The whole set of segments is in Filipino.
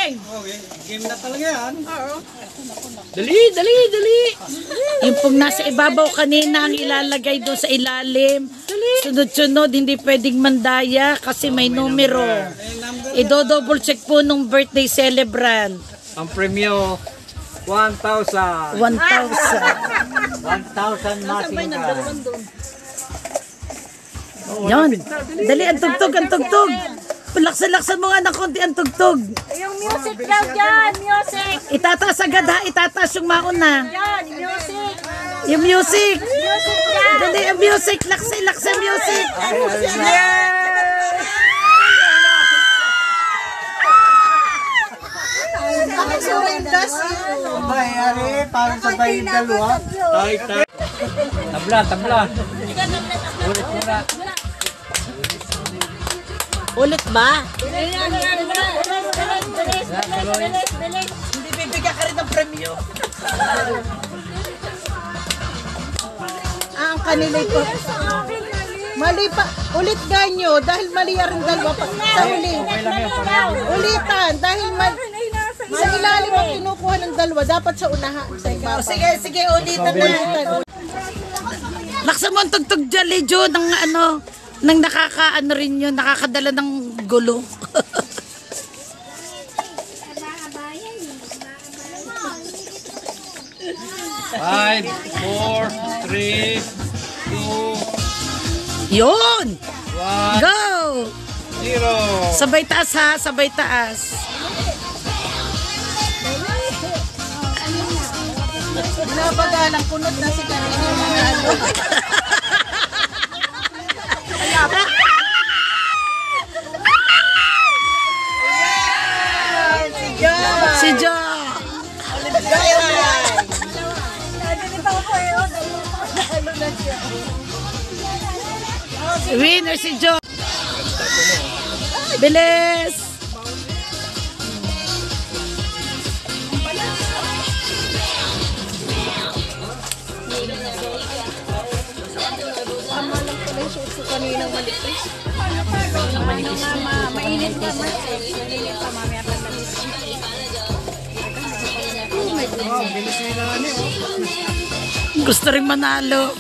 game! Okay, game na talaga yan. Oo. Dali, dali, dali. Yung pong nasa ibabaw kanina ang ilalagay doon sa ilalim. Sunod-sunod, hindi pwedeng mandaya kasi may numero. I-double check po nung birthday celebrant. Ang premyo, 1,000. 1,000. 1,000 masing ka. Yan. Dali, ang tugtog, ang tugtog. Laksan-laksan mo nga ng konti ang tugtog. Yung music daw dyan, music. Itataas agad ha, itataas yung mauna. Yan, music. Yung music. Music dyan. Dali, ang music. Laksan music. Abay, ari, parang sabay yung dalawa. Tabla, tabla. Ulit muna. Ulit ba? Hindi bibigyan ka rin ng premyo. Ang kanila ito. Mali pa. Ulit ganyo dahil mali rin dalawa pa. Sa huli. Ulitan dahil sa ilalim ang kinukuha ng dalawa. Dapat sa unahan. Sa ibabaw. Sige, ulitan na. Laksan mo ang tugtog dyan, Lejo, ng ano, nang nakakaano rin yun, nakakadala ng gulo. Five, four, three, two, Yun! one, Go! zero. Sabay taas ha, sabay taas. Nabagalang kunot na si Karina. Si Jo! Winner si Jo! Bilis! Kaninang malipis. Mainit pa man. Mainit pa mamaya pa Gusto rin manalo.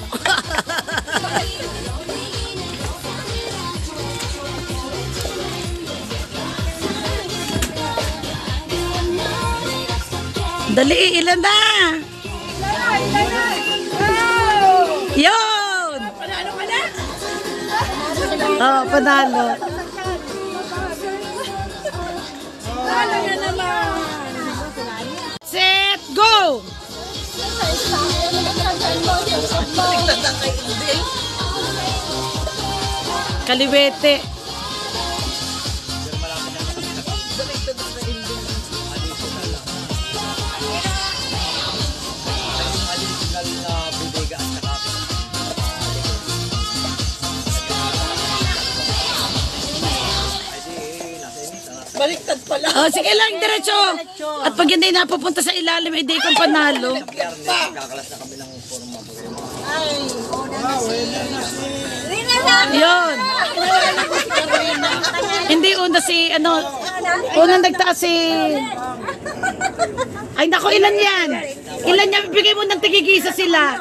Dali, ilan na? Yun! Panalo ka na? Oh, panalo. Panalo na naman. Set, go! Kaliwete. Baliktad pala. Oh, sige lang, diretso. At pag hindi napupunta sa ilalim, hindi kang panalo. Yun. Hindi una si, ano, unang nagtaas si... Ay, naku, ilan yan? Ilan yan? Bigay mo ng tigigisa sila.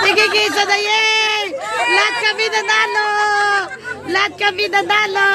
Tigigisa na, yay! Lahat kami nanalo! Lahat kami nanalo!